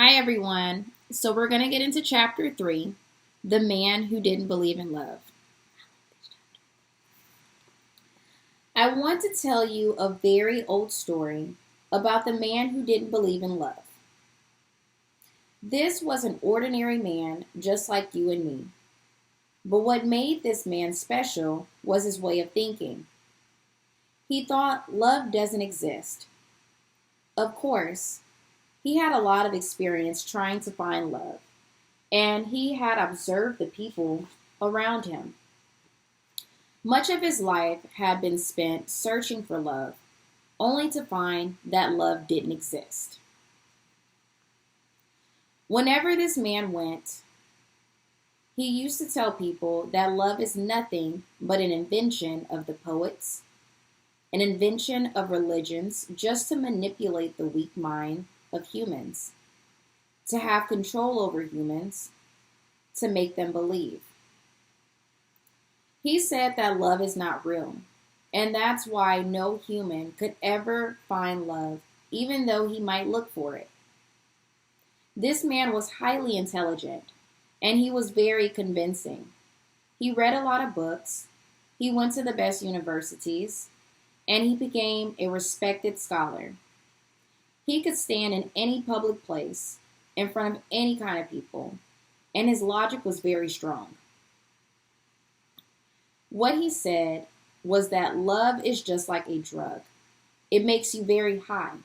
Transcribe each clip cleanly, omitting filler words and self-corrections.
Hi, everyone. So, we're going to get into chapter 3, The Man Who Didn't Believe in Love. I want to tell you a very old story about the man who didn't believe in love. This was an ordinary man just like you and me. But what made this man special was his way of thinking. He thought love doesn't exist. Of course, he had a lot of experience trying to find love, and he had observed the people around him. Much of his life had been spent searching for love, only to find that love didn't exist. Whenever this man went, he used to tell people that love is nothing but an invention of the poets, an invention of religions just to manipulate the weak mind of humans, to have control over humans, to make them believe. He said that love is not real, and that's why no human could ever find love, even though he might look for it. This man was highly intelligent, and he was very convincing. He read a lot of books, he went to the best universities, and he became a respected scholar. He could stand in any public place, in front of any kind of people, and his logic was very strong. What he said was that love is just like a drug. It makes you very high,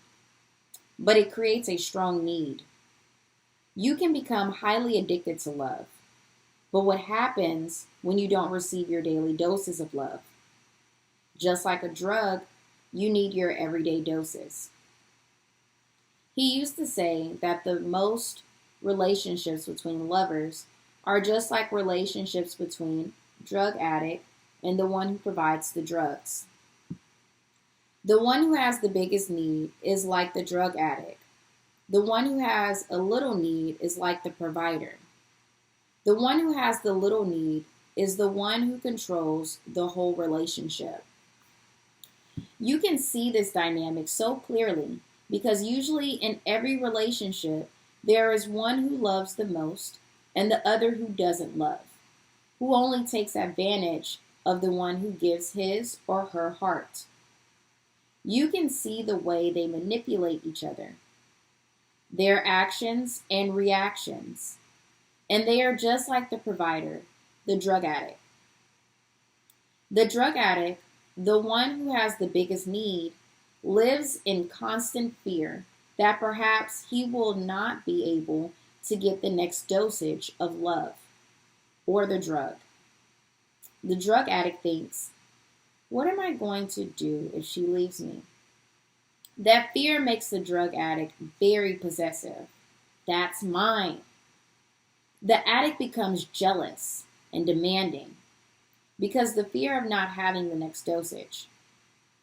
but it creates a strong need. You can become highly addicted to love, but what happens when you don't receive your daily doses of love? Just like a drug, you need your everyday doses. He used to say that the most relationships between lovers are just like relationships between drug addict and the one who provides the drugs. The one who has the biggest need is like the drug addict. The one who has a little need is like the provider. The one who has the little need is the one who controls the whole relationship. You can see this dynamic so clearly because usually in every relationship, there is one who loves the most and the other who doesn't love, who only takes advantage of the one who gives his or her heart. You can see the way they manipulate each other, their actions and reactions, and they are just like the provider, the drug addict. The drug addict, the one who has the biggest need, lives in constant fear that perhaps he will not be able to get the next dosage of love or the drug. The drug addict thinks, what am I going to do if she leaves me? That fear makes the drug addict very possessive. That's mine. The addict becomes jealous and demanding because the fear of not having the next dosage.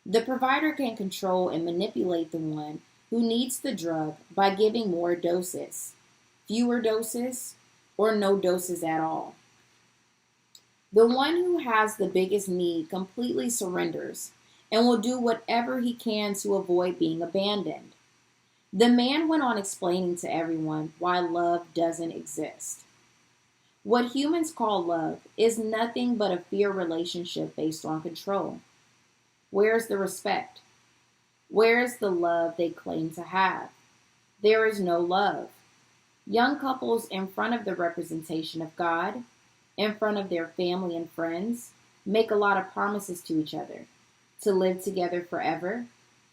The provider can control and manipulate the one who needs the drug by giving more doses, fewer doses, or no doses at all. The one who has the biggest need completely surrenders and will do whatever he can to avoid being abandoned. The man went on explaining to everyone why love doesn't exist. What humans call love is nothing but a fear relationship based on control. Where's the respect? Where is the love they claim to have? There is no love. Young couples in front of the representation of God, in front of their family and friends, make a lot of promises to each other, to live together forever,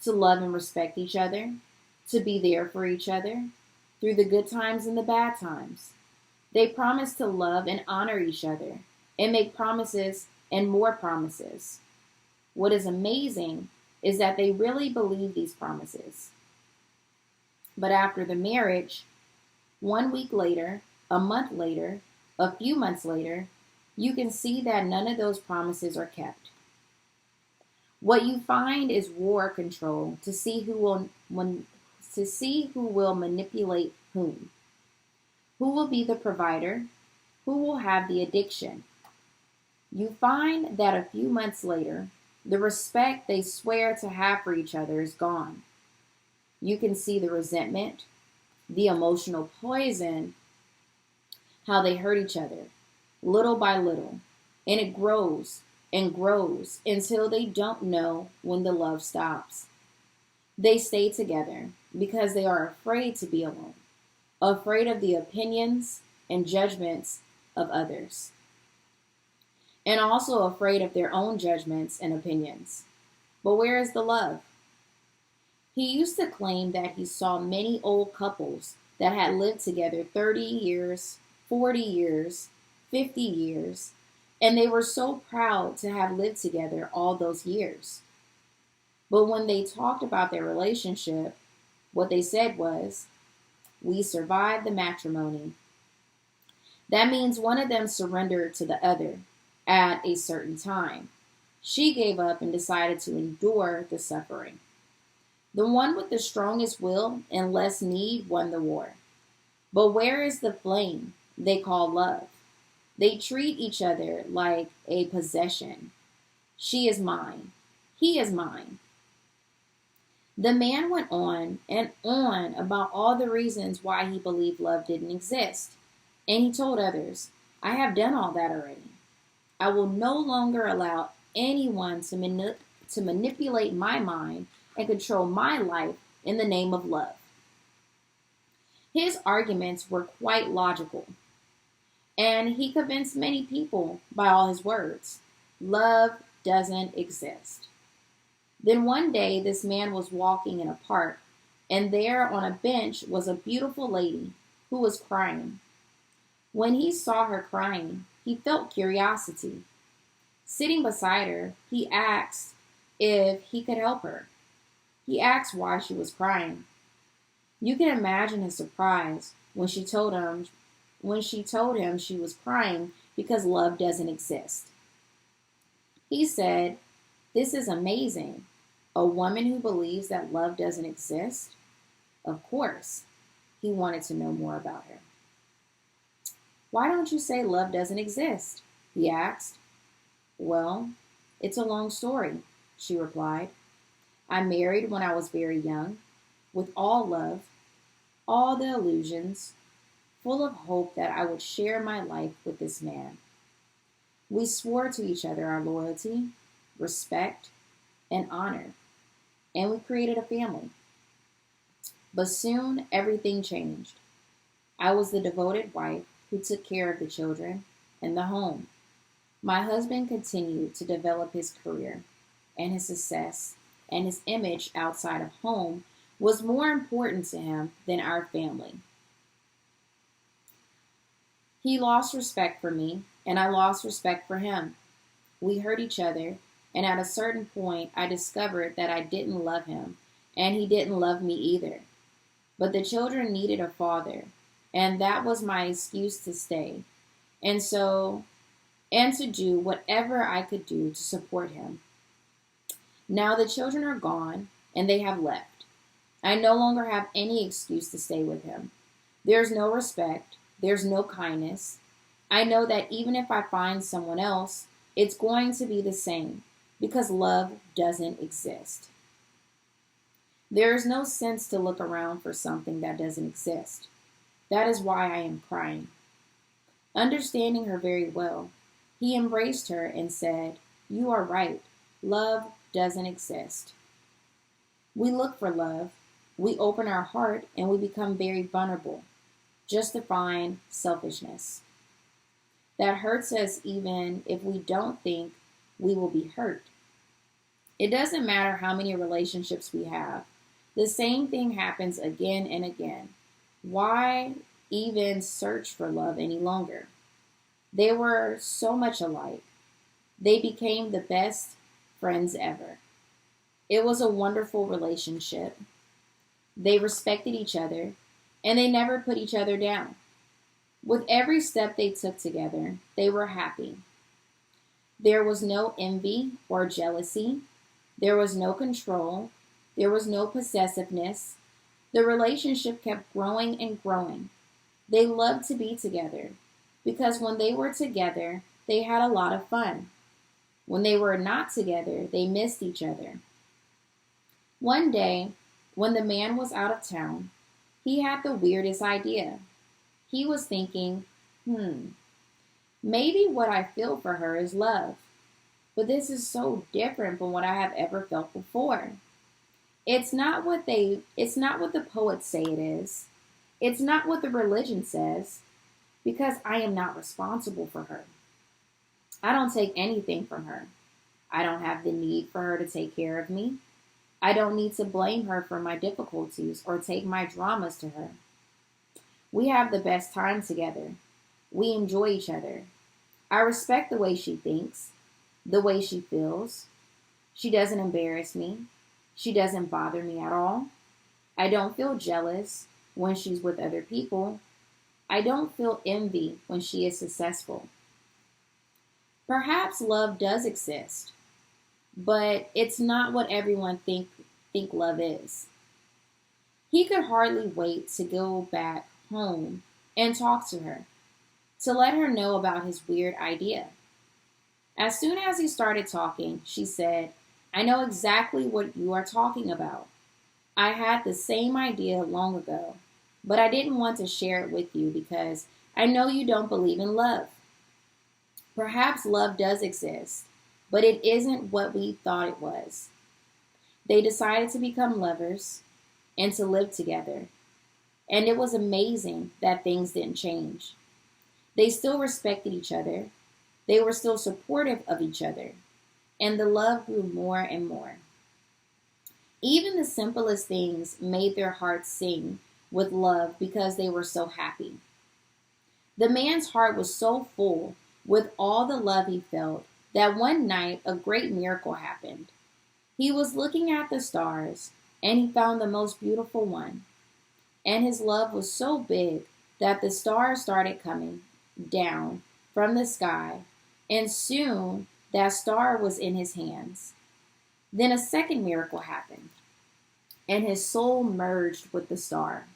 to love and respect each other, to be there for each other, through the good times and the bad times. They promise to love and honor each other, and make promises and more promises. What is amazing is that they really believe these promises. But after the marriage, 1 week later, a month later, a few months later, you can see that none of those promises are kept. What you find is war control to see who will manipulate whom. Who will be the provider? Who will have the addiction? You find that a few months later, the respect they swear to have for each other is gone. You can see the resentment, the emotional poison, how they hurt each other, little by little. And it grows and grows until they don't know when the love stops. They stay together because they are afraid to be alone, afraid of the opinions and judgments of others, and also afraid of their own judgments and opinions. But where is the love? He used to claim that he saw many old couples that had lived together 30 years, 40 years, 50 years, and they were so proud to have lived together all those years. But when they talked about their relationship, what they said was, "We survived the matrimony." That means one of them surrendered to the other at a certain time. She gave up and decided to endure the suffering. The one with the strongest will and less need won the war. But where is the flame they call love? They treat each other like a possession. She is mine. He is mine. The man went on and on about all the reasons why he believed love didn't exist. And he told others, "I have done all that already. I will no longer allow anyone to manipulate my mind and control my life in the name of love." His arguments were quite logical, and he convinced many people by all his words. Love doesn't exist. Then one day, this man was walking in a park, and there on a bench was a beautiful lady who was crying. When he saw her crying, he felt curiosity. Sitting beside her, he asked if he could help her. He asked why she was crying. You can imagine his surprise when she told him she was crying because love doesn't exist. He said, "This is amazing. A woman who believes that love doesn't exist?" Of course, he wanted to know more about her. "Why don't you say love doesn't exist?" he asked. "Well, it's a long story," she replied. "I married when I was very young, with all love, all the illusions, full of hope that I would share my life with this man. We swore to each other our loyalty, respect, and honor, and we created a family. But soon everything changed. I was the devoted wife who took care of the children and the home. My husband continued to develop his career, and his success and his image outside of home was more important to him than our family. He lost respect for me, and I lost respect for him. We hurt each other, and at a certain point, I discovered that I didn't love him, and he didn't love me either. But the children needed a father, and that was my excuse to stay, and to do whatever I could do to support him. Now the children are gone, and they have left. I no longer have any excuse to stay with him. There's no respect. There's no kindness. I know that even if I find someone else, it's going to be the same because love doesn't exist. There is no sense to look around for something that doesn't exist. That is why I am crying." Understanding her very well, he embraced her and said, "You are right. Love doesn't exist. We look for love. We open our heart and we become very vulnerable, just to find selfishness. That hurts us even if we don't think we will be hurt. It doesn't matter how many relationships we have. The same thing happens again and again. Why even search for love any longer? They were so much alike. They became the best friends ever. It was a wonderful relationship. They respected each other, and they never put each other down. With every step they took together, they were happy. There was no envy or jealousy. There was no control. There was no possessiveness. The relationship kept growing and growing. They loved to be together because when they were together, they had a lot of fun. When they were not together, they missed each other. One day, when the man was out of town, he had the weirdest idea. He was thinking, maybe what I feel for her is love. But this is so different from what I have ever felt before. It's not what the poets say it is. It's not what the religion says, because I am not responsible for her. I don't take anything from her. I don't have the need for her to take care of me. I don't need to blame her for my difficulties or take my dramas to her. We have the best time together. We enjoy each other. I respect the way she thinks, the way she feels. She doesn't embarrass me. She doesn't bother me at all. I don't feel jealous when she's with other people. I don't feel envy when she is successful. Perhaps love does exist, but it's not what everyone think love is. He could hardly wait to go back home and talk to her, to let her know about his weird idea. As soon as he started talking, she said, I know exactly what you are talking about. I had the same idea long ago, but I didn't want to share it with you because I know you don't believe in love. Perhaps love does exist, but it isn't what we thought it was. They decided to become lovers and to live together, and it was amazing that things didn't change. They still respected each other. They were still supportive of each other, and the love grew more and more. Even the simplest things made their hearts sing with love because they were so happy. The man's heart was so full with all the love he felt that one night a great miracle happened. He was looking at the stars and he found the most beautiful one. And his love was so big that the stars started coming down from the sky, and soon that star was in his hands. Then a second miracle happened, and his soul merged with the star.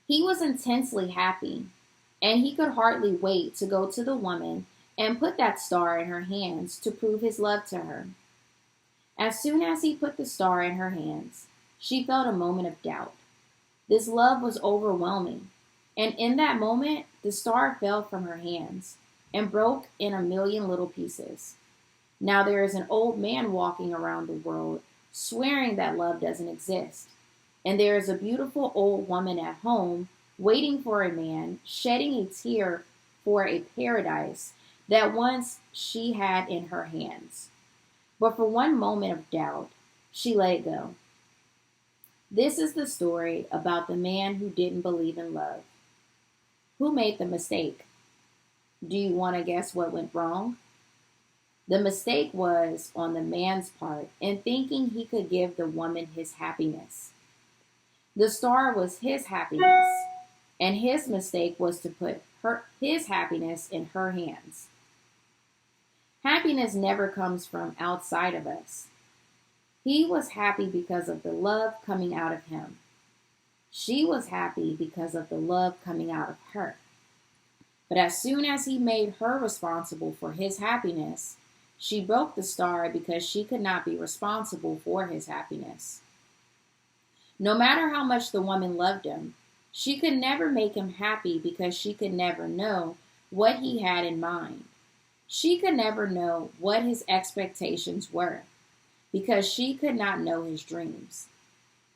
He was intensely happy, and he could hardly wait to go to the woman and put that star in her hands to prove his love to her. As soon as he put the star in her hands, she felt a moment of doubt. This love was overwhelming, and in that moment, the star fell from her hands and broke in a million little pieces. Now there is an old man walking around the world swearing that love doesn't exist. And there is a beautiful old woman at home waiting for a man, shedding a tear for a paradise that once she had in her hands. But for one moment of doubt, she let it go. This is the story about the man who didn't believe in love. Who made the mistake? Do you want to guess what went wrong? The mistake was on the man's part in thinking he could give the woman his happiness. The star was his happiness, and his mistake was to put his happiness in her hands. Happiness never comes from outside of us. He was happy because of the love coming out of him. She was happy because of the love coming out of her. But as soon as he made her responsible for his happiness, she broke the star because she could not be responsible for his happiness. No matter how much the woman loved him, she could never make him happy because she could never know what he had in mind. She could never know what his expectations were because she could not know his dreams.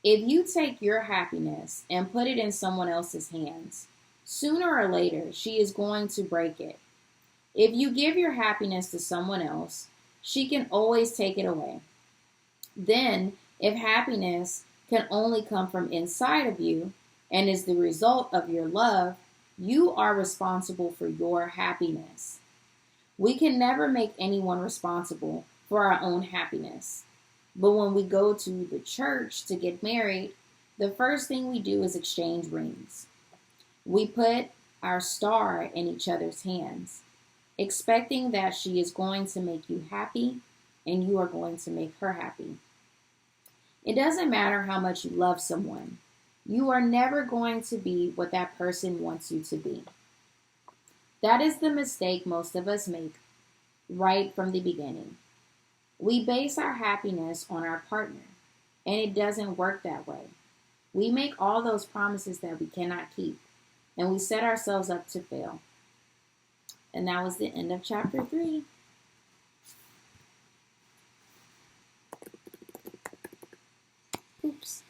If you take your happiness and put it in someone else's hands, sooner or later she is going to break it. If you give your happiness to someone else, she can always take it away. Then, if happiness can only come from inside of you and is the result of your love, you are responsible for your happiness. We can never make anyone responsible for our own happiness. But when we go to the church to get married, the first thing we do is exchange rings. We put our star in each other's hands, expecting that she is going to make you happy and you are going to make her happy. It doesn't matter how much you love someone. You are never going to be what that person wants you to be. That is the mistake most of us make right from the beginning. We base our happiness on our partner, and it doesn't work that way. We make all those promises that we cannot keep, and we set ourselves up to fail. And that was the end of chapter 3. Oops.